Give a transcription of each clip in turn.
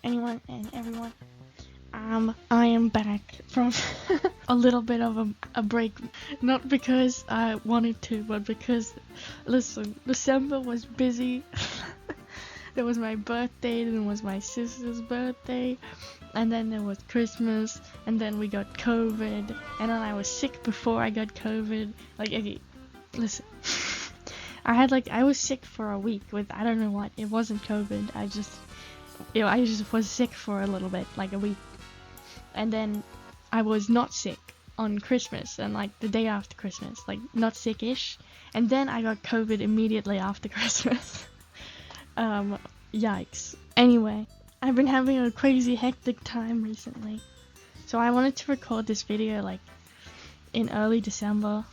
anyone and everyone. I am back from a little bit of a break, not because I wanted to, but because, listen, December was busy. There was my birthday, then was my sister's birthday, and then there was Christmas, and then we got COVID, and then I was sick before I got COVID. Like, okay, listen. I was sick for a week with, I don't know what, it wasn't COVID, I just was sick for a little bit, like a week. And then I was not sick on Christmas, and like the day after Christmas, like not sick-ish. And then I got COVID immediately after Christmas. Yikes. Anyway, I've been having a crazy hectic time recently. So I wanted to record this video like in early December.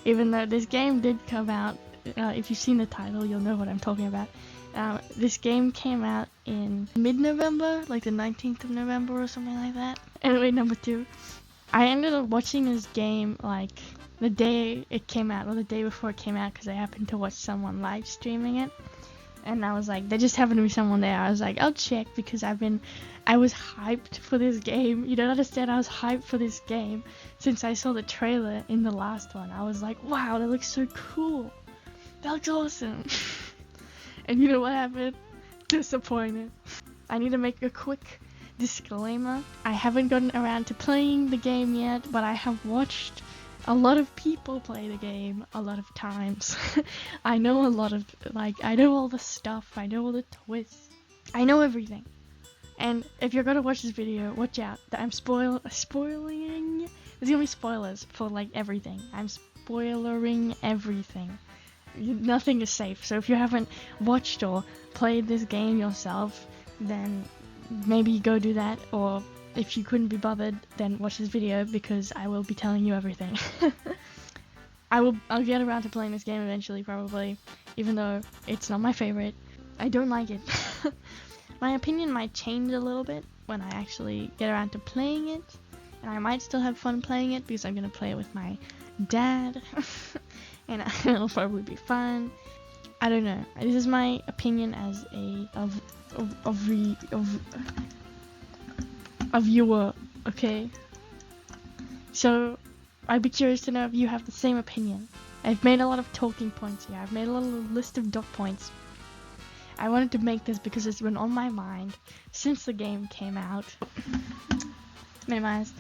Even though this game did come out, if you've seen the title, you'll know what I'm talking about. This game came out in mid-November, like the 19th of November or something like that. Anyway, number 2. I ended up watching this game like the day it came out, or the day before it came out, because I happened to watch someone live streaming it. And I was like, there just happened to be someone there. I was like, I'll check, because I was hyped for this game. You don't understand, I was hyped for this game since I saw the trailer in the last one. I was like, wow, that looks so cool. That looks awesome. And you know what happened? Disappointed. I need to make a quick disclaimer. I haven't gotten around to playing the game yet, but I have watched a lot of people play the game a lot of times. I know a lot of, I know all the stuff, I know all the twists, I know everything. And if you're gonna watch this video, watch out. I'm spoiling. There's gonna be spoilers for like everything. I'm spoilering everything. Nothing is safe. So if you haven't watched or played this game yourself, then maybe go do that. Or if you couldn't be bothered, then watch this video, because I will be telling you everything. I'll get around to playing this game eventually, probably, even though it's not my favorite. I don't like it. My opinion might change a little bit when I actually get around to playing it, and I might still have fun playing it because I'm gonna play it with my dad, and it'll probably be fun. I don't know. This is my opinion as a viewer, okay? So I'd be curious to know if you have the same opinion. I've made a lot of talking points here. I've made a little list of dot points. I wanted to make this because it's been on my mind since the game came out. Minimize.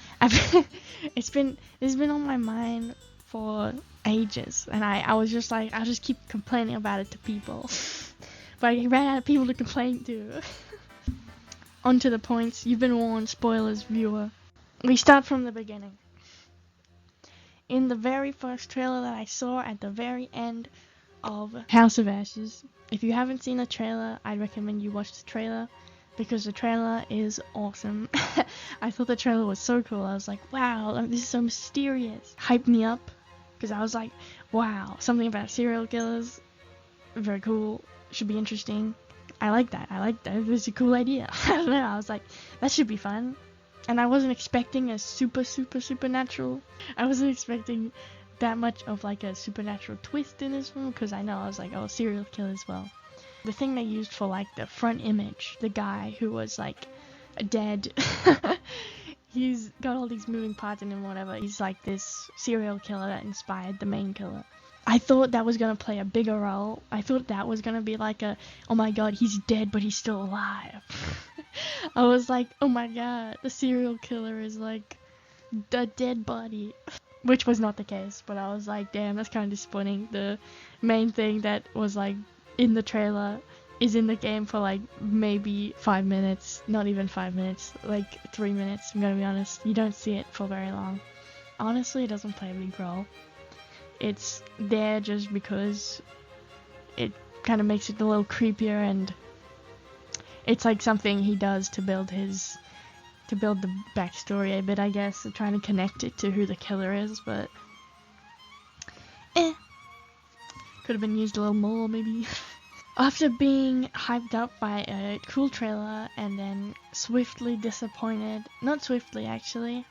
It's been on my mind for ages, and I was just like, I'll just keep complaining about it to people. But I ran out of people to complain to. On to the points. You've been warned, spoilers, viewer. We start from the beginning. In the very first trailer that I saw at the very end of House of Ashes. If you haven't seen the trailer, I'd recommend you watch the trailer, because the trailer is awesome. I thought the trailer was so cool. I was like, wow, this is so mysterious. Hyped me up, because I was like, wow, something about serial killers. Very cool. Should be interesting. I like that. It's a cool idea. I don't know. I was like, that should be fun. And I wasn't expecting a supernatural. I wasn't expecting that much of like a supernatural twist in this one, because I was like, oh, serial killer as well. The thing they used for like the front image, the guy who was like dead, he's got all these moving parts in him, whatever. He's like this serial killer that inspired the main killer. I thought that was gonna play a bigger role. I thought that was gonna be like a, oh my god, he's dead but he's still alive. I was like, oh my god, the serial killer is like the dead body. Which was not the case, but I was like, damn, that's kind of disappointing. The main thing that was like in the trailer is in the game for like maybe 5 minutes, not even 5 minutes, like 3 minutes, I'm gonna be honest. You don't see it for very long. Honestly, it doesn't play a big role. It's there just because it kind of makes it a little creepier, and it's like something he does to build the backstory a bit, I guess, trying to connect it to who the killer is, but could have been used a little more, maybe. After being hyped up by a cool trailer and then swiftly disappointed, not swiftly actually,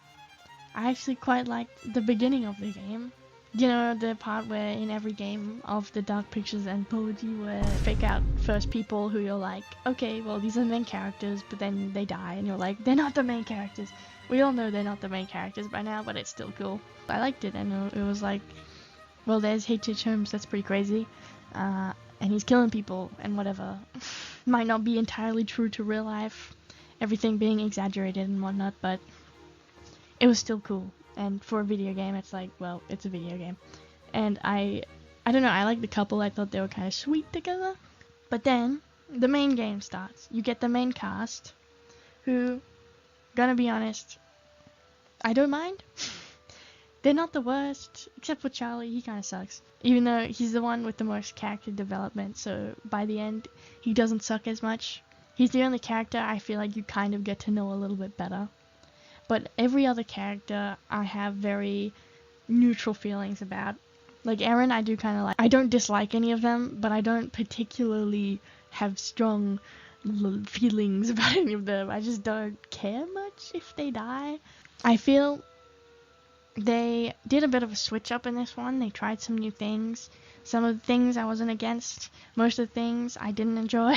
I actually quite liked the beginning of the game. You know the part where in every game of the Dark Pictures anthology where fake out first people who you're like, okay, well these are the main characters, but then they die and you're like, they're not the main characters. We all know they're not the main characters by now, but it's still cool. I liked it, and it was like, well, there's H.H. Holmes, that's pretty crazy, and he's killing people and whatever. Might not be entirely true to real life, everything being exaggerated and whatnot, but it was still cool. And for a video game, it's like, well, it's a video game. And I don't know, I like the couple. I thought they were kind of sweet together. But then the main game starts. You get the main cast, who, gonna be honest, I don't mind. They're not the worst, except for Charlie. He kind of sucks. Even though he's the one with the most character development, so by the end, he doesn't suck as much. He's the only character I feel like you kind of get to know a little bit better. But every other character I have very neutral feelings about. Like Aaron, I do kind of like. I don't dislike any of them, but I don't particularly have strong feelings about any of them. I just don't care much if they die. I feel they did a bit of a switch up in this one. They tried some new things. Some of the things I wasn't against. Most of the things I didn't enjoy.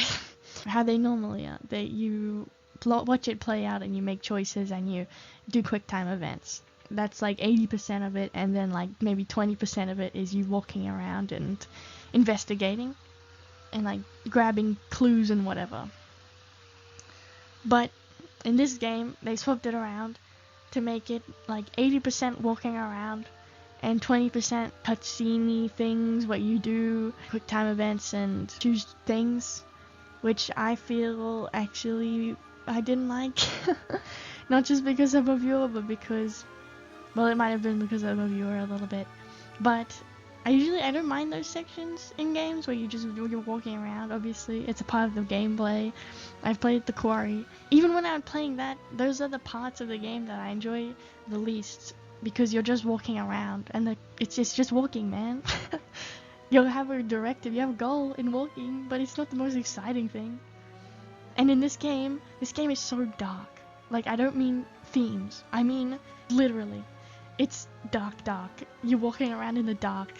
How they normally are. You watch it play out and you make choices and you do quick time events. That's like 80% of it, and then like maybe 20% of it is you walking around and investigating and like grabbing clues and whatever. But in this game they swapped it around to make it like 80% walking around and 20% cutscene things, what you do, quick time events and choose things, which I feel actually I didn't like. Not just because I'm a viewer, but because, well, it might have been because I'm a viewer a little bit, but I don't mind those sections in games where you're walking around. Obviously it's a part of the gameplay. I've played The Quarry. Even when I'm playing that, those are the parts of the game that I enjoy the least, because you're just walking around and it's just walking, man. You'll have a directive, you have a goal in walking, but it's not the most exciting thing. And in this game is so dark. Like, I don't mean themes, I mean literally. It's dark. You're walking around in the dark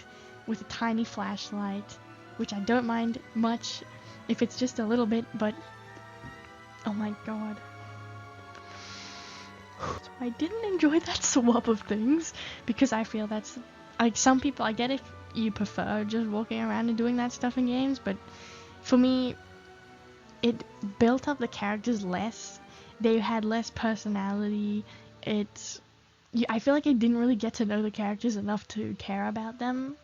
with a tiny flashlight, which I don't mind much if it's just a little bit, but oh my god. So I didn't enjoy that swap of things, because I feel that's, like, some people, I get if you prefer just walking around and doing that stuff in games, but for me, it built up the characters less. They had less personality. I feel like I didn't really get to know the characters enough to care about them.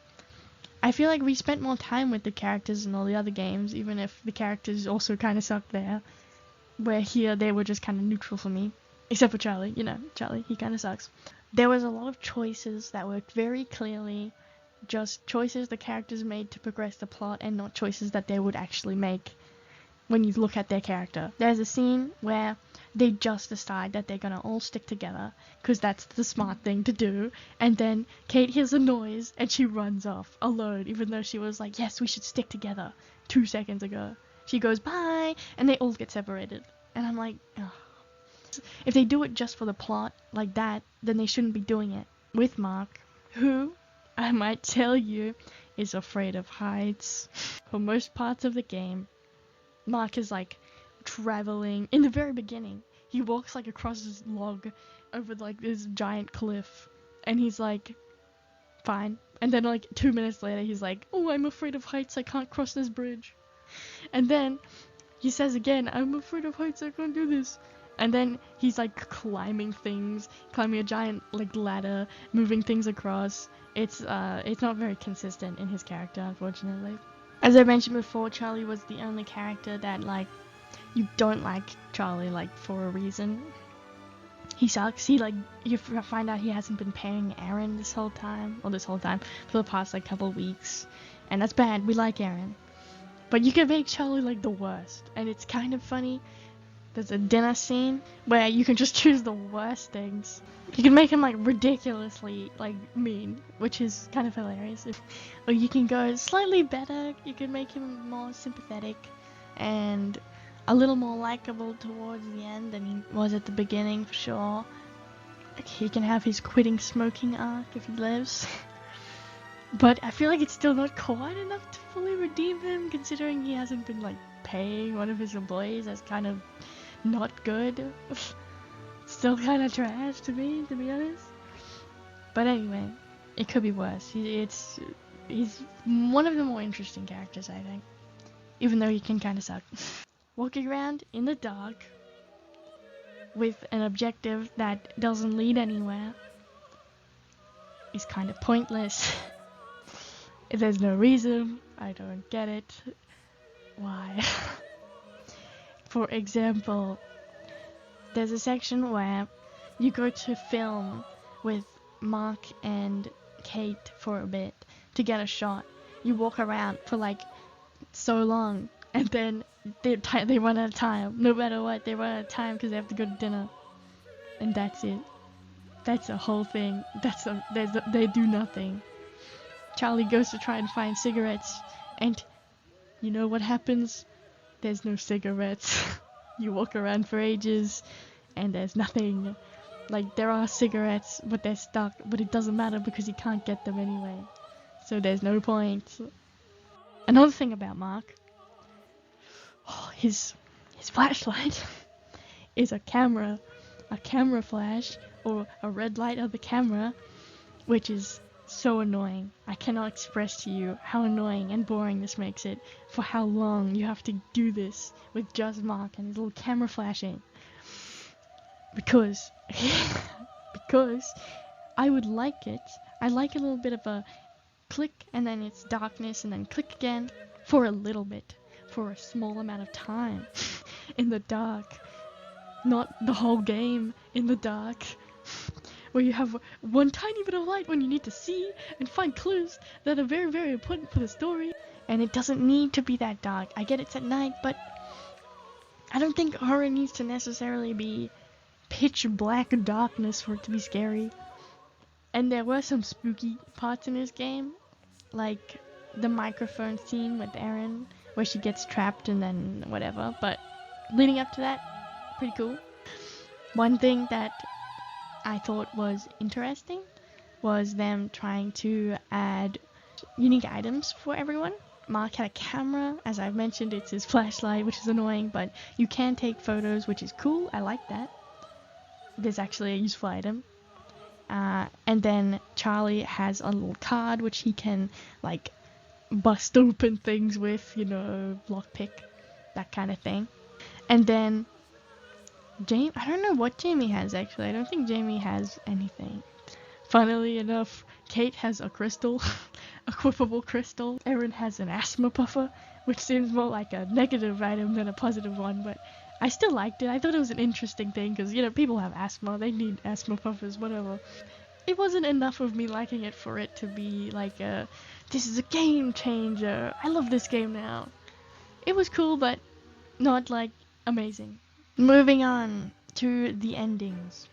I feel like we spent more time with the characters in all the other games, even if the characters also kind of sucked there. Where here, they were just kind of neutral for me. Except for Charlie. You know, Charlie, he kind of sucks. There was a lot of choices that were very clearly just choices the characters made to progress the plot, and not choices that they would actually make when you look at their character. There's a scene where they just decide that they're gonna all stick together, because that's the smart thing to do, and then Kate hears a noise and she runs off alone, even though she was like, yes, we should stick together 2 seconds ago. She goes, bye, and they all get separated. And I'm like, ugh. If they do it just for the plot like that, then they shouldn't be doing it. With Mark, who, I might tell you, is afraid of heights. For most parts of the game, Mark is like traveling. In the very beginning, he walks like across this log over like this giant cliff, and he's like, fine. And then like 2 minutes later, he's like, oh, I'm afraid of heights, I can't cross this bridge. And then he says again, I'm afraid of heights, I can't do this. And then he's like climbing a giant like ladder, moving things across. It's not very consistent in his character, unfortunately. As I mentioned before, Charlie was the only character that, like, you don't like Charlie, like, for a reason. He sucks. You find out he hasn't been paying Aaron for the past, like, couple weeks. And that's bad. We like Aaron. But you can make Charlie, like, the worst. And it's kind of funny. There's a dinner scene where you can just choose the worst things. You can make him like ridiculously like mean, which is kind of hilarious. Or you can go slightly better. You can make him more sympathetic and a little more likable towards the end than he was at the beginning, for sure. He can have his quitting smoking arc if he lives. But I feel like it's still not quite enough to fully redeem him, considering he hasn't been like paying one of his employees. That's kind of not good. Still kind of trash to me, to be honest. But anyway, it could be worse. He's one of the more interesting characters, I think. Even though he can kind of suck. Walking around in the dark with an objective that doesn't lead anywhere is kind of pointless. There's no reason. I don't get it. Why? For example, there's a section where you go to film with Mark and Kate for a bit to get a shot. You walk around for like so long, and then they run out of time. No matter what, they run out of time because they have to go to dinner, and that's it. That's the whole thing. They do nothing. Charlie goes to try and find cigarettes, and you know what happens? There's no cigarettes. You walk around for ages, and there's nothing. Like, there are cigarettes, but they're stuck, but it doesn't matter because you can't get them anyway. So there's no point. Another thing about Mark, his flashlight is a camera flash, or a red light of the camera, which is so annoying. I cannot express to you how annoying and boring this makes it, for how long you have to do this with just Mark and his little camera flashing. Because I would like it. I like a little bit of a click, and then it's darkness, and then click again for a little bit, for a small amount of time in the dark. Not the whole game in the dark, where you have one tiny bit of light when you need to see and find clues that are very, very important for the story. And it doesn't need to be that dark. I get it's at night, but I don't think horror needs to necessarily be pitch black darkness for it to be scary. And there were some spooky parts in this game, like the microphone scene with Erin, where she gets trapped and then whatever, but leading up to that, pretty cool. One thing that I thought was interesting was them trying to add unique items for everyone. Mark had a camera, as I've mentioned, it's his flashlight, which is annoying, but you can take photos, which is cool. I like that. There's actually a useful item. And then Charlie has a little card which he can like bust open things with, you know, lockpick, that kind of thing. And then I don't know what Jamie has actually. I don't think Jamie has anything. Funnily enough, Kate has a crystal, a quiffable crystal. Erin has an asthma puffer, which seems more like a negative item than a positive one, but I still liked it. I thought it was an interesting thing because, you know, people have asthma, they need asthma puffers, whatever. It wasn't enough of me liking it for it to be like this is a game changer. I love this game now. It was cool, but not like amazing. Moving on to the endings.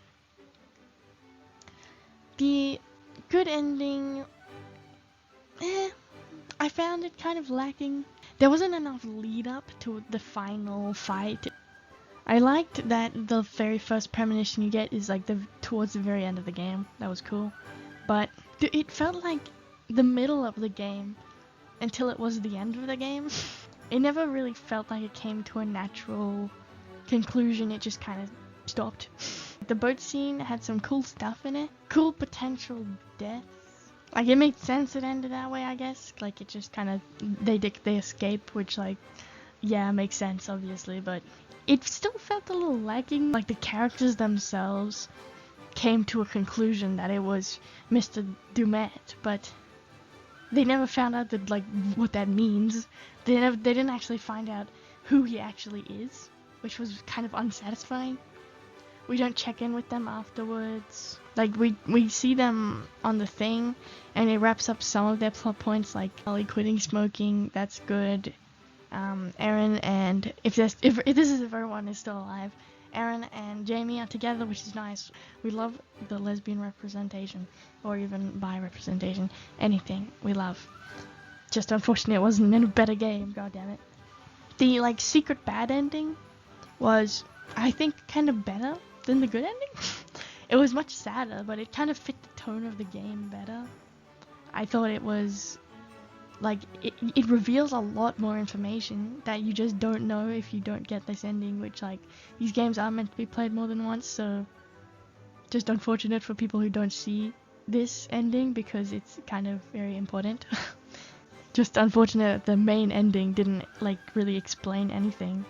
The good ending, I found it kind of lacking. There wasn't enough lead up to the final fight. I liked that the very first premonition you get is like towards the very end of the game. That was cool. But it felt like the middle of the game until it was the end of the game. It never really felt like it came to a natural conclusion. It just kind of stopped. The boat scene had some cool stuff in it. Cool potential deaths. Like, it made sense it ended that way, I guess. Like, it just kind of, they escape, which, like, yeah, makes sense, obviously, but it still felt a little lacking. Like, the characters themselves came to a conclusion that it was Mr. Dumet, but they never found out that, like, what that means. They didn't actually find out who he actually is, which was kind of unsatisfying. We don't check in with them afterwards. Like, we see them on the thing, and it wraps up some of their plot points, like Ellie quitting smoking, that's good. Erin and, if this is if everyone is still alive, Erin and Jamie are together, which is nice. We love the lesbian representation, or even bi representation, anything we love. Just unfortunately it wasn't in a better game, god damn it. The, like, secret bad ending was, I think, kind of better than the good ending. It was much sadder, but it kind of fit the tone of the game better. I thought it was like it reveals a lot more information that you just don't know if you don't get this ending, which like these games are meant to be played more than once, so just unfortunate for people who don't see this ending because it's kind of very important. Just unfortunate that the main ending didn't like really explain anything.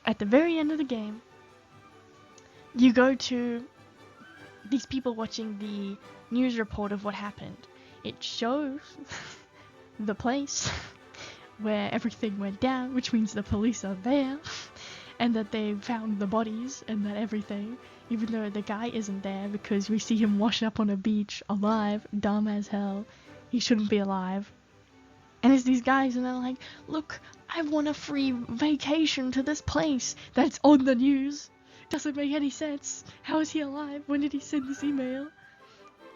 At the very end of the game, you go to these people watching the news report of what happened. It shows the place where everything went down, which means the police are there, and that they found the bodies and that everything, even though the guy isn't there because we see him wash up on a beach alive, dumb as hell. He shouldn't be alive. And it's these guys and they're like, look, I won a free vacation to this place that's on the news. Doesn't make any sense. How is he alive? When did he send this email?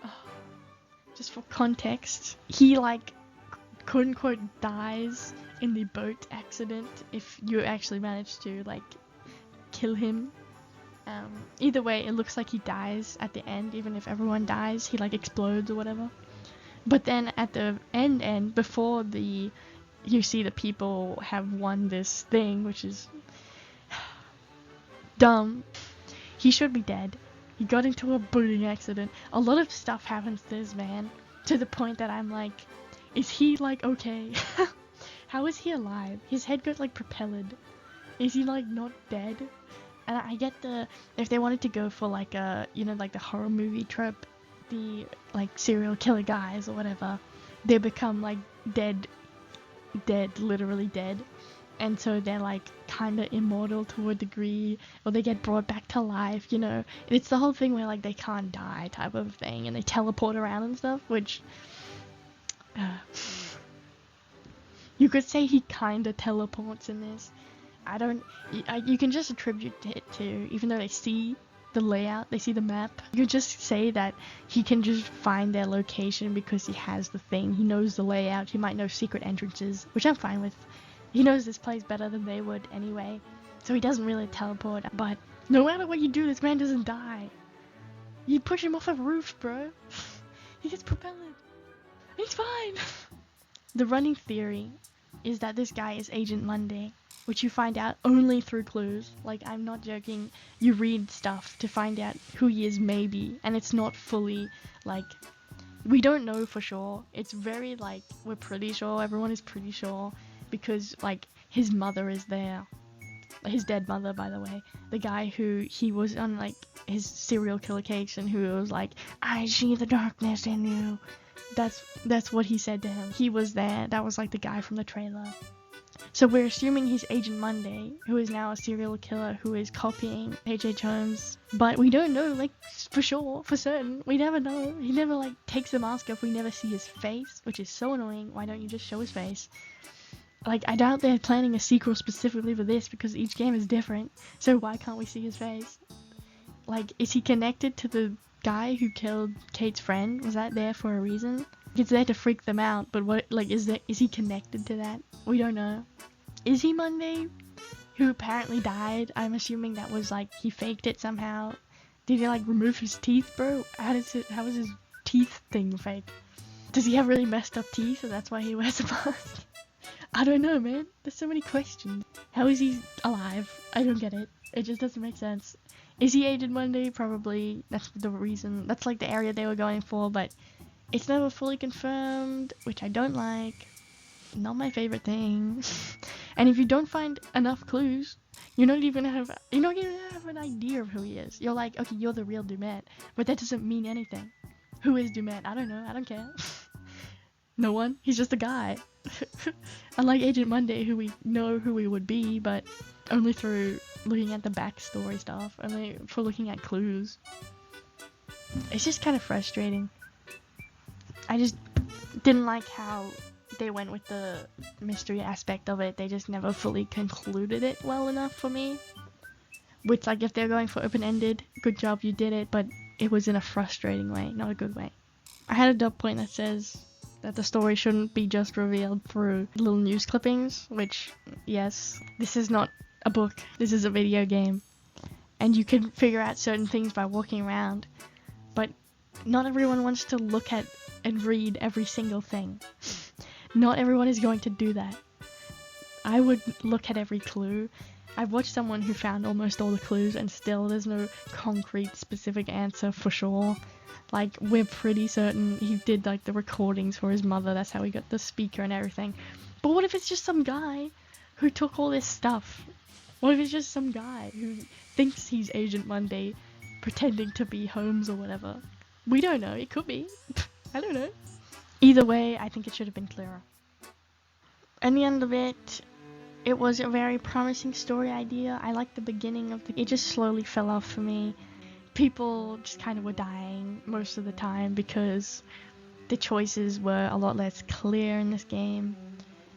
Oh. Just for context, he like quote unquote dies in the boat accident if you actually manage to like kill him. Either way, it looks like he dies at the end. Even if everyone dies, he like explodes or whatever. But then at the end, before you see the people have won this thing, which is dumb. He should be dead. He got into a boating accident. A lot of stuff happens to this man, to the point that I'm like, is he like okay? How is he alive? His head got like propelled. Is he like not dead? And I get if they wanted to go for like a, you know, like the horror movie trope, the like serial killer guys or whatever, they become like dead, literally dead. And so they're like kind of immortal to a degree, or they get brought back to life, you know. It's the whole thing where like they can't die type of thing, and they teleport around and stuff, which you could say he kind of teleports in this. You can just attribute it to, even though they see the layout, they see the map, you could just say that he can just find their location because he has the thing. He knows the layout. He might know secret entrances, which I'm fine with. He knows this place better than they would anyway, so he doesn't really teleport. But no matter what you do, this man doesn't die. You push him off a roof, bro. He gets propelled. He's fine. The running theory is that this guy is Agent Monday, which you find out only through clues. Like, I'm not joking. You read stuff to find out who he is, maybe, and it's not fully, like, we don't know for sure. It's very, like, we're pretty sure, everyone is pretty sure, because, like, his mother is there. His dead mother, by the way. The guy who he was on, like, his serial killer case, and who was like, I see the darkness in you. That's what he said to him. He was there. That was, like, the guy from the trailer. So we're assuming he's Agent Monday, who is now a serial killer who is copying H.H. Holmes. But we don't know, like, for sure, for certain. We never know. He never, like, takes the mask off. We never see his face, which is so annoying. Why don't you just show his face? Like, I doubt they're planning a sequel specifically for this because each game is different. So why can't we see his face? Like, is he connected to the guy who killed Kate's friend? Was that there for a reason? It's there to freak them out, but what, like, is he connected to that? We don't know. Is he Monday, who apparently died? I'm assuming that was, like, he faked it somehow. Did he, like, remove his teeth, bro? How is his teeth thing fake? Does he have really messed up teeth and that's why he wears a mask? I don't know, man. There's so many questions. How is he alive? I don't get it. It just doesn't make sense. Is he Agent Monday? Probably. That's the reason. That's, like, the area they were going for, but it's never fully confirmed, which I don't like. Not my favorite thing. And if you don't find enough clues, you don't even have an idea of who he is. You're like, okay, you're the real Dumet, but that doesn't mean anything. Who is Dumet? I don't know. I don't care. No one. He's just a guy. Unlike Agent Monday, who we know who he would be, but only through looking at the backstory stuff, only for looking at clues. It's just kind of frustrating. I just didn't like how they went with the mystery aspect of it. They just never fully concluded it well enough for me. Which, like, if they're going for open-ended, good job, you did it, but it was in a frustrating way, not a good way. I had a dot point that says that the story shouldn't be just revealed through little news clippings, which, yes, this is not a book, this is a video game. And you can figure out certain things by walking around, but not everyone wants to look at and read every single thing. Not everyone is going to do that. I would look at every clue. I've watched someone who found almost all the clues and still there's no concrete specific answer for sure. Like, we're pretty certain he did like the recordings for his mother, that's how he got the speaker and everything. But what if it's just some guy who took all this stuff? What if it's just some guy who thinks he's Agent Monday pretending to be Holmes or whatever? We don't know, it could be. I don't know. Either way, I think it should have been clearer. At the end of it, it was a very promising story idea. I liked the beginning of it just slowly fell off for me. People just kind of were dying most of the time because the choices were a lot less clear in this game.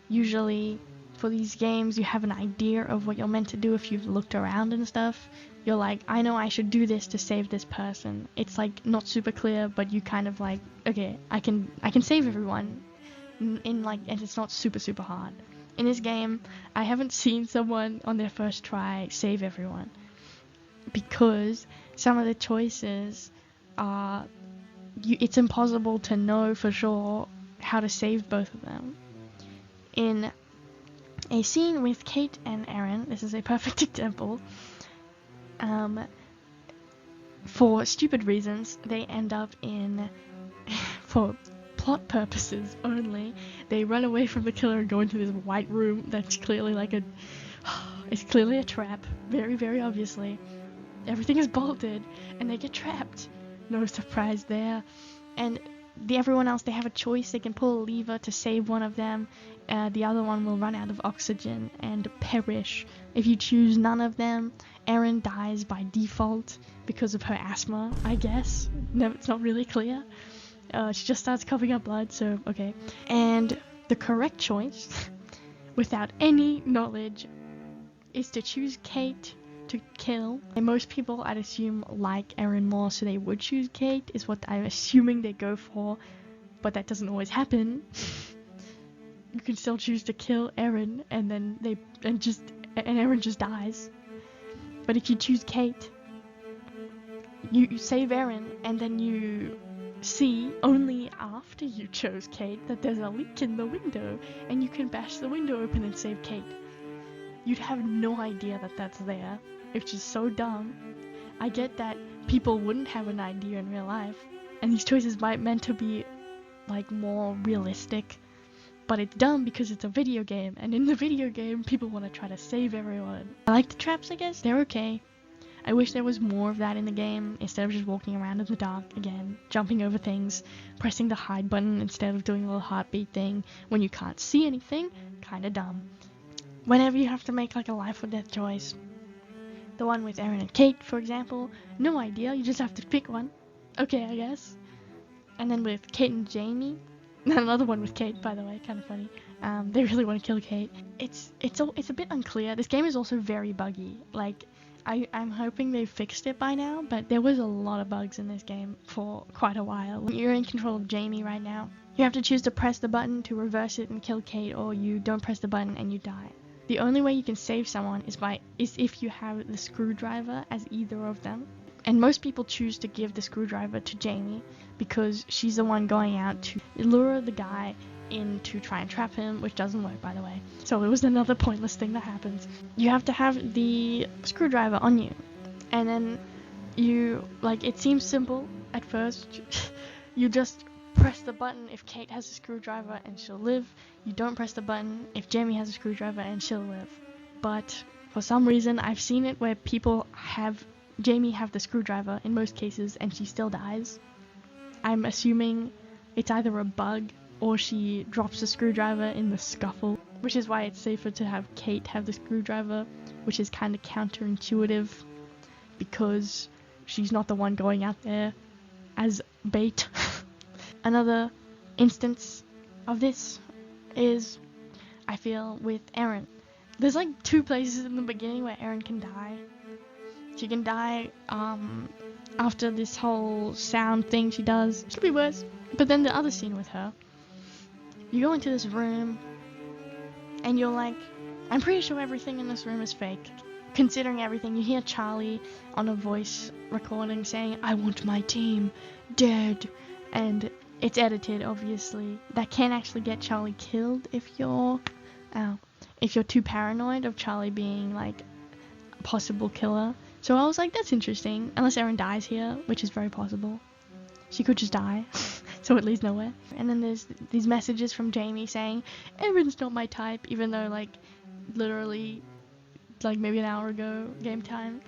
Usually, for these games, you have an idea of what you're meant to do if you've looked around and stuff. You're like, I know I should do this to save this person. It's like not super clear, but you kind of like, okay, I can save everyone in like, and it's not super hard. In this game, I haven't seen someone on their first try save everyone because some of the choices are, it's impossible to know for sure how to save both of them. In a scene with Kate and Aaron, this is a perfect example, for stupid reasons, they end up in, for plot purposes only, they run away from the killer and go into this white room that's clearly like it's clearly a trap, very obviously. Everything is bolted, and they get trapped. No surprise there. And everyone else, they have a choice. They can pull a lever to save one of them. The other one will run out of oxygen and perish. If you choose none of them, Erin dies by default because of her asthma, I guess. No, it's not really clear. She just starts coughing up blood, so okay. And the correct choice, without any knowledge, is to choose Kate to kill. And most people, I'd assume, like Erin more, so they would choose Kate, is what I'm assuming they go for, but that doesn't always happen. You can still choose to kill Erin, and then Erin just dies. But if you choose Kate, you save Erin, and then you see only after you chose Kate that there's a leak in the window, and you can bash the window open and save Kate. You'd have no idea that that's there, which is so dumb. I get that people wouldn't have an idea in real life, and these choices might meant to be like more realistic, but it's dumb because it's a video game, and in the video game people want to try to save everyone. I like the traps, I guess. They're okay. I wish there was more of that in the game, instead of just walking around in the dark again, jumping over things, pressing the hide button instead of doing a little heartbeat thing when you can't see anything. Kinda dumb. Whenever you have to make like a life or death choice, the one with Erin and Kate, for example, no idea, you just have to pick one. Okay, I guess. And then with Kate and Jamie, another one with Kate, by the way, kind of funny. They really want to kill Kate. It's a bit unclear. This game is also very buggy. Like, I'm hoping they've fixed it by now, but there was a lot of bugs in this game for quite a while. You're in control of Jamie right now. You have to choose to press the button to reverse it and kill Kate, or you don't press the button and you die. The only way you can save someone is if you have the screwdriver as either of them. And most people choose to give the screwdriver to Jamie because she's the one going out to lure the guy in to try and trap him, which doesn't work, by the way. So it was another pointless thing that happens. You have to have the screwdriver on you, and then it seems simple at first. You just press the button if Kate has a screwdriver and she'll live. You don't press the button if Jamie has a screwdriver and she'll live. But for some reason, I've seen it where people have Jamie have the screwdriver in most cases and she still dies. I'm assuming it's either a bug or she drops the screwdriver in the scuffle, which is why it's safer to have Kate have the screwdriver, which is kind of counterintuitive because she's not the one going out there as bait. Another instance of this is, I feel, with Erin. There's like two places in the beginning where Erin can die. She can die after this whole sound thing she does. It could be worse. But then the other scene with her, you go into this room and you're like, I'm pretty sure everything in this room is fake. Considering everything, you hear Charlie on a voice recording saying, I want my team dead. And it's edited, obviously. That can actually get Charlie killed if you're too paranoid of Charlie being like a possible killer. So I was like, that's interesting. Unless Erin dies here, which is very possible. She could just die, so it leads nowhere. And then there's these messages from Jamie saying, Erin's not my type, even though, like, literally, like, maybe an hour ago, game time,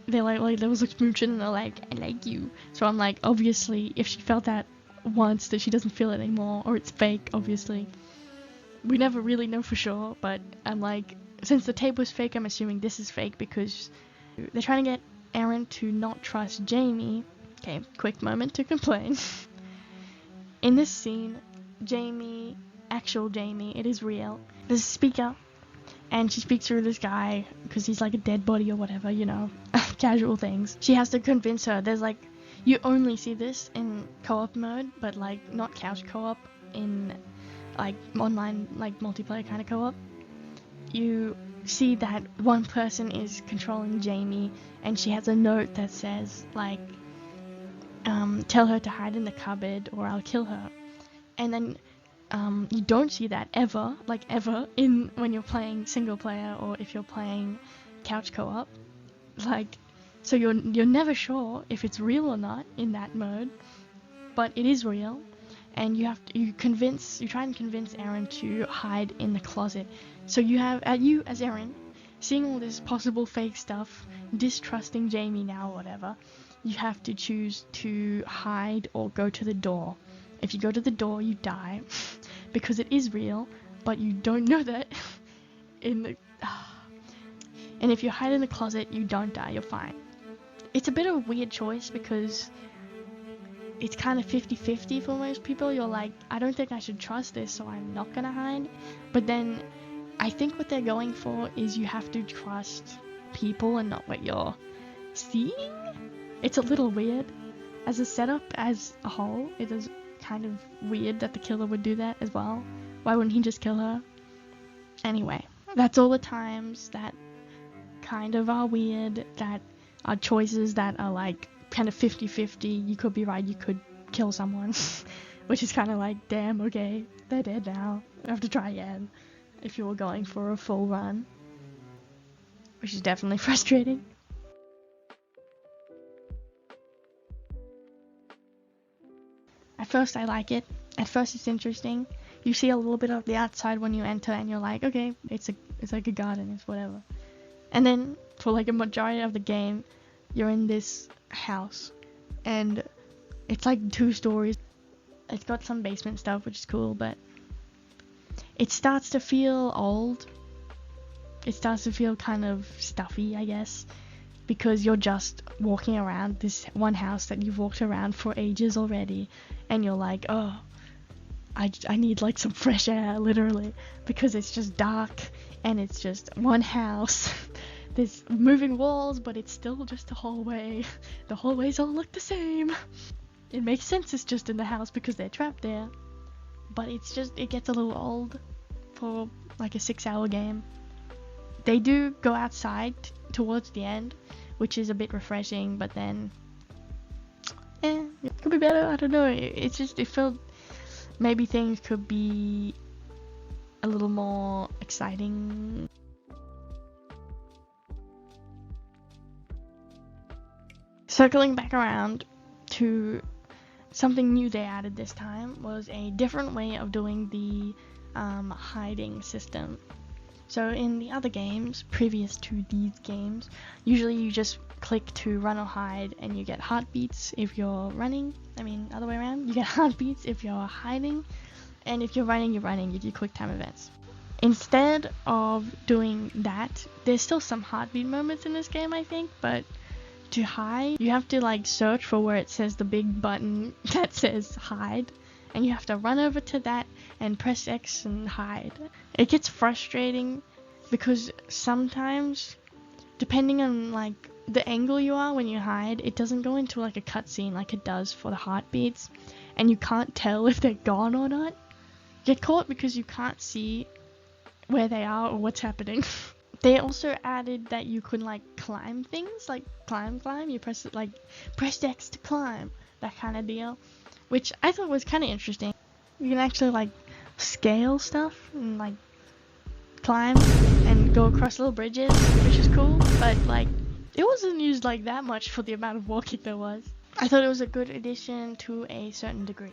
they're like, there was a smooching, and they're like, I like you. So I'm like, obviously, if she felt that once, that she doesn't feel it anymore, or it's fake, obviously. We never really know for sure, but I'm like, since the tape was fake, I'm assuming this is fake, because they're trying to get Erin to not trust Jamie. Okay, quick moment to complain. In this scene, Jamie, actual Jamie, it is real, there's a speaker, and she speaks through this guy, because he's like a dead body or whatever, you know, casual things. She has to convince her, there's like, you only see this in co-op mode, but like, not couch co-op, in like, online, like, multiplayer kind of co-op. You see that one person is controlling Jamie, and she has a note that says, like, tell her to hide in the cupboard or I'll kill her. And then you don't see that ever in when you're playing single player or if you're playing couch co-op. Like, so you're never sure if it's real or not in that mode, but it is real. And you try and convince Erin to hide in the closet. So you as Erin, seeing all this possible fake stuff, distrusting Jamie now or whatever, you have to choose to hide or go to the door. If you go to the door, you die, because it is real, but you don't know that and if you hide in the closet, you don't die, you're fine. It's a bit of a weird choice, because it's kind of 50-50 for most people. You're like, I don't think I should trust this, so I'm not gonna hide. But then, I think what they're going for is you have to trust people and not what you're seeing. It's a little weird. As a setup, as a whole, it is kind of weird that the killer would do that as well. Why wouldn't he just kill her? Anyway, that's all the times that kind of are weird, that are choices that are like kind of 50-50. You could be right, you could kill someone. Which is kind of like, damn, okay, they're dead now. I have to try again. If you were going for a full run. Which is definitely frustrating. At first I like it. At first it's interesting. You see a little bit of the outside when you enter and you're like, okay, it's like a garden, it's whatever. And then for like a majority of the game, you're in this house and it's like 2 stories. It's got some basement stuff, which is cool, but it starts to feel old. It starts to feel kind of stuffy, I guess, because you're just walking around this one house that you've walked around for ages already, and you're like, oh, I need like some fresh air, literally, because it's just dark and it's just one house. There's moving walls, but it's still just a hallway. The hallways all look the same. It makes sense it's just in the house because they're trapped there, but it gets a little old for like a 6-hour game. They do go outside towards the end, which is a bit refreshing, but then it could be better. I don't know. It felt maybe things could be a little more exciting. Circling back around to something new they added this time was a different way of doing the hiding system. So in the other games, previous to these games, usually you just click to run or hide and you get heartbeats if you're running. I mean, other way around, you get heartbeats if you're hiding, and if you're running, you do quick time events. Instead of doing that, there's still some heartbeat moments in this game, I think, but to hide, you have to like search for where it says the big button that says hide, and you have to run over to that and press X and hide. It gets frustrating because sometimes, depending on like the angle you are when you hide, it doesn't go into like a cutscene like it does for the heartbeats, and you can't tell if they're gone or not. You get caught because you can't see where they are or what's happening. They also added that you could like climb things, like climb, you press X to climb, that kind of deal. which I thought was kind of interesting. You can actually like scale stuff and like climb and go across little bridges, which is cool, but like it wasn't used like that much for the amount of walking there was. I thought it was a good addition to a certain degree.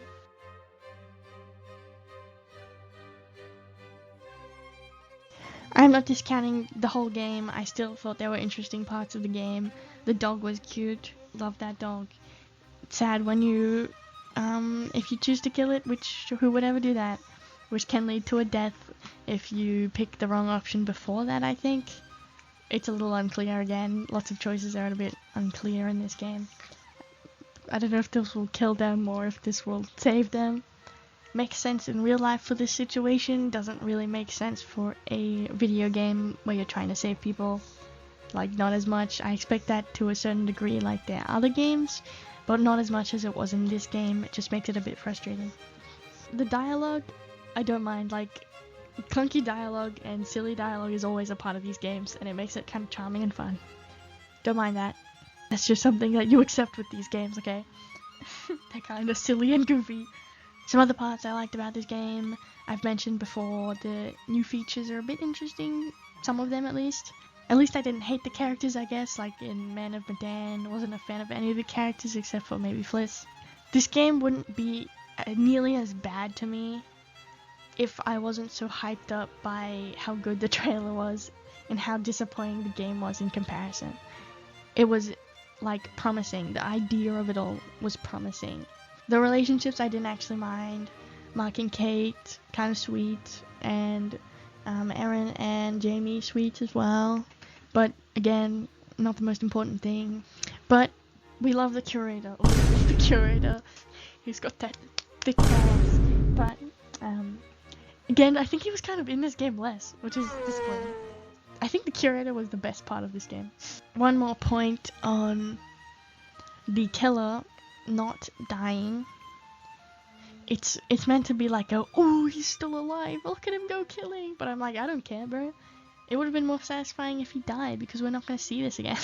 I'm not discounting the whole game. I still thought there were interesting parts of the game. The dog was cute. Love that dog. It's sad when you, if you choose to kill it, who would ever do that? Which can lead to a death if you pick the wrong option before that, I think. It's a little unclear again. Lots of choices are a bit unclear in this game. I don't know if this will kill them or if this will save them. Makes sense in real life for this situation, doesn't really make sense for a video game where you're trying to save people. Like, not as much. I expect that to a certain degree like their other games, but not as much as it was in this game. It just makes it a bit frustrating. The dialogue, I don't mind. Like, clunky dialogue and silly dialogue is always a part of these games, and it makes it kind of charming and fun. Don't mind that. That's just something that you accept with these games, okay? They're kind of silly and goofy. Some other parts I liked about this game, I've mentioned before, the new features are a bit interesting, some of them at least. At least I didn't hate the characters, I guess, like in Man of Medan, wasn't a fan of any of the characters except for maybe Fliss. This game wouldn't be nearly as bad to me if I wasn't so hyped up by how good the trailer was and how disappointing the game was in comparison. It was like promising, the idea of it all was promising. The relationships I didn't actually mind. Mark and Kate, kind of sweet, and Aaron and Jamie, sweet as well. But again, not the most important thing. But we love the curator. We love the curator. He's got that thick ass. But again, I think he was kind of in this game less, which is disappointing. I think the curator was the best part of this game. One more point on the killer not dying. It's meant to be like oh, he's still alive, look at him go killing, but I'm like, I don't care, bro. It would have been more satisfying if he died, because we're not going to see this again.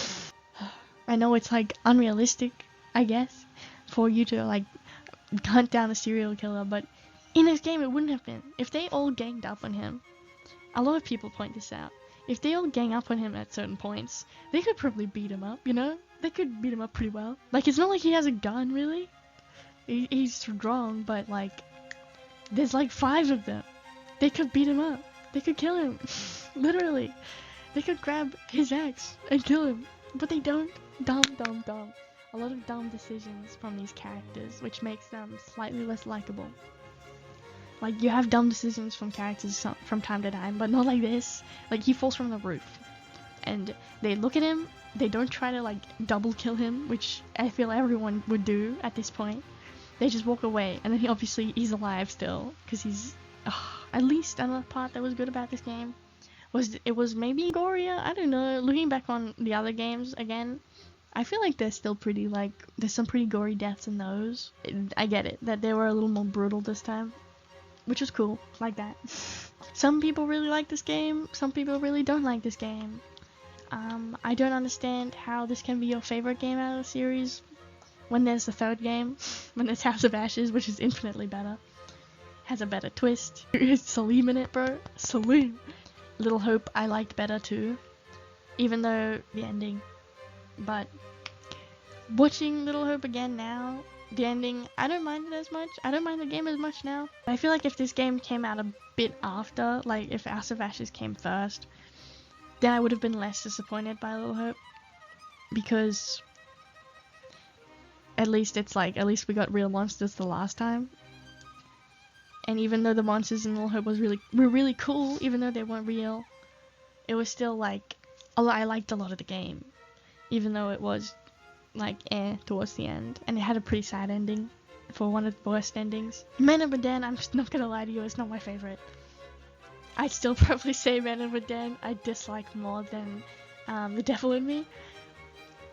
I know it's like unrealistic, I guess, for you to like hunt down a serial killer, but in this game it wouldn't have been. If they all ganged up on him, a lot of people point this out, if they all gang up on him at certain points, they could probably beat him up, you know? They could beat him up pretty well. Like, it's not like he has a gun, really. He's strong, but, like, there's, like, 5 of them. They could beat him up. They could kill him. Literally. They could grab his axe and kill him. But they don't. Dumb. A lot of dumb decisions from these characters, which makes them slightly less likable. Like, you have dumb decisions from characters from time to time, but not like this. Like, he falls from the roof. And they look at him, they don't try to, like, double kill him, which I feel everyone would do at this point. They just walk away, and then he's alive still, because he's... at least another part that was good about this game was it was maybe gorier. I don't know, looking back on the other games again, I feel like they're still pretty, like, there's some pretty gory deaths in those. I get it, that they were a little more brutal this time, which was cool, like that. Some people really like this game, some people really don't like this game. I don't understand how this can be your favorite game out of the series when there's the third game, when there's House of Ashes, which is infinitely better. Has a better twist. It's Salim in it, bro. Salim. Little Hope I liked better too, even though the ending. But watching Little Hope again now, the ending, I don't mind it as much. I don't mind the game as much now. I feel like if this game came out a bit after, like if House of Ashes came first, then I would have been less disappointed by Little Hope, because at least it's like, at least we got real monsters the last time. And even though the monsters in Little Hope were really cool, even though they weren't real, it was still like, I liked a lot of the game, even though it was like towards the end, and it had a pretty sad ending, for one of the worst endings. Man of Medan, I'm just not gonna lie to you, it's not my favorite. I'd still probably say Man of Medan I dislike more than The Devil in Me.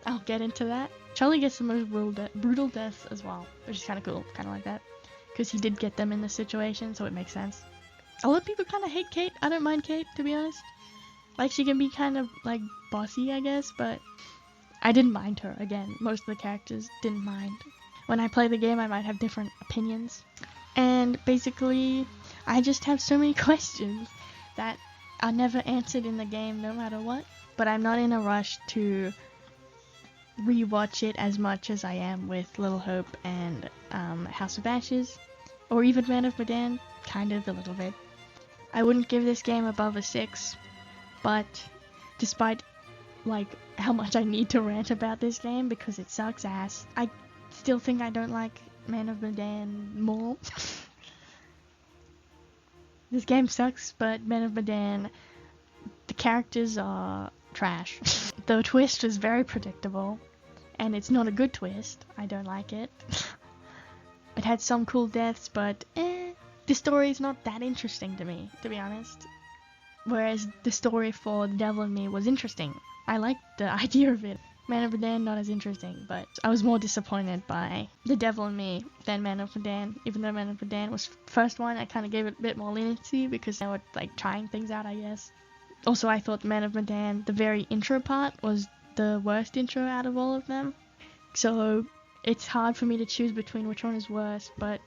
I'll get into that. Charlie gets the most brutal deaths as well, which is kind of cool, kind of like that, because he did get them in this situation, so it makes sense. A lot of people kind of hate Kate. I don't mind Kate, to be honest. Like, she can be kind of, like, bossy, I guess, but I didn't mind her. Again, most of the characters didn't mind. when I play the game I might have different opinions. And basically, I just have so many questions that are never answered in the game no matter what. But I'm not in a rush to rewatch it as much as I am with Little Hope and House of Ashes, or even Man of Medan, kind of a little bit. I wouldn't give this game above a 6, but despite like how much I need to rant about this game because it sucks ass, I still think I don't like Man of Medan more. This game sucks, but Man of Medan, the characters are trash. The twist was very predictable, and it's not a good twist. I don't like it. It had some cool deaths, but the story is not that interesting to me, to be honest. Whereas the story for The Devil in Me was interesting. I liked the idea of it. Man of Medan, not as interesting, but I was more disappointed by The Devil in Me than Man of Medan. Even though Man of Medan was the first one, I kind of gave it a bit more leniency because they were like trying things out, I guess. Also, I thought Man of Medan, the very intro part, was the worst intro out of all of them. So it's hard for me to choose between which one is worse, but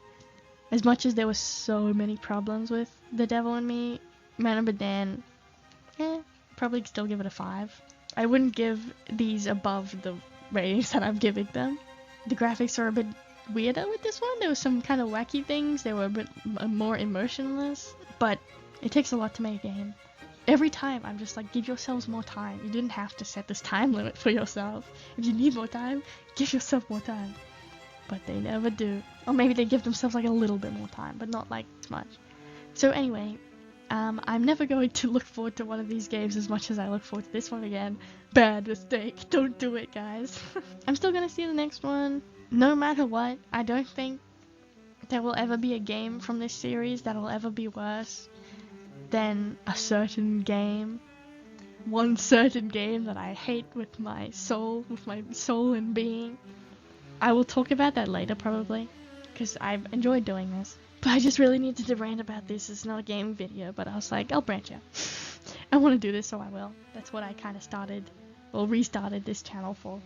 as much as there were so many problems with The Devil in Me, Man of Medan, probably still give it a 5. I wouldn't give these above the ratings that I'm giving them. The graphics are a bit weirder with this one. There was some kind of wacky things. They were a bit more emotionless, but it takes a lot to make a game. Every time I'm just like, give yourselves more time. You didn't have to set this time limit for yourself. If you need more time, give yourself more time. But they never do. Or maybe they give themselves like a little bit more time, but not like much. So anyway, I'm never going to look forward to one of these games as much as I look forward to this one again. Bad mistake. Don't do it, guys. I'm still gonna see the next one. No matter what, I don't think there will ever be a game from this series that'll ever be worse than a certain game. One certain game that I hate with my soul and being. I will talk about that later probably, because I've enjoyed doing this. But I just really needed to rant about this. It's not a game video, but I was like, I'll branch out. I want to do this, so I will. That's what I kind of restarted this channel for.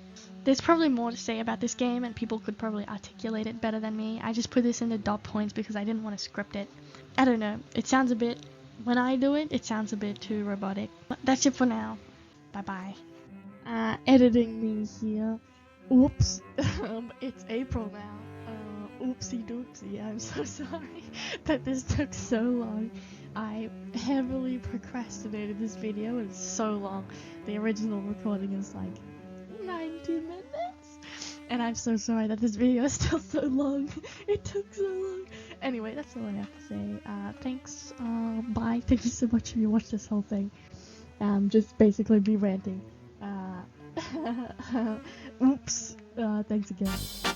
There's probably more to say about this game, and people could probably articulate it better than me. I just put this into dot points because I didn't want to script it. I don't know. It sounds a bit... When I do it, it sounds a bit too robotic. But that's it for now. Bye-bye. Editing me here. Oops. It's April now. Oopsie doopsie. I'm so sorry that this took so long. I heavily procrastinated this video. It's so long. The original recording is like 90 minutes. And I'm so sorry that this video is still so long. It took so long. Anyway, that's all I have to say. Thanks. Bye. Thank you so much if you watched this whole thing. Just basically me ranting. Oops. Thanks again.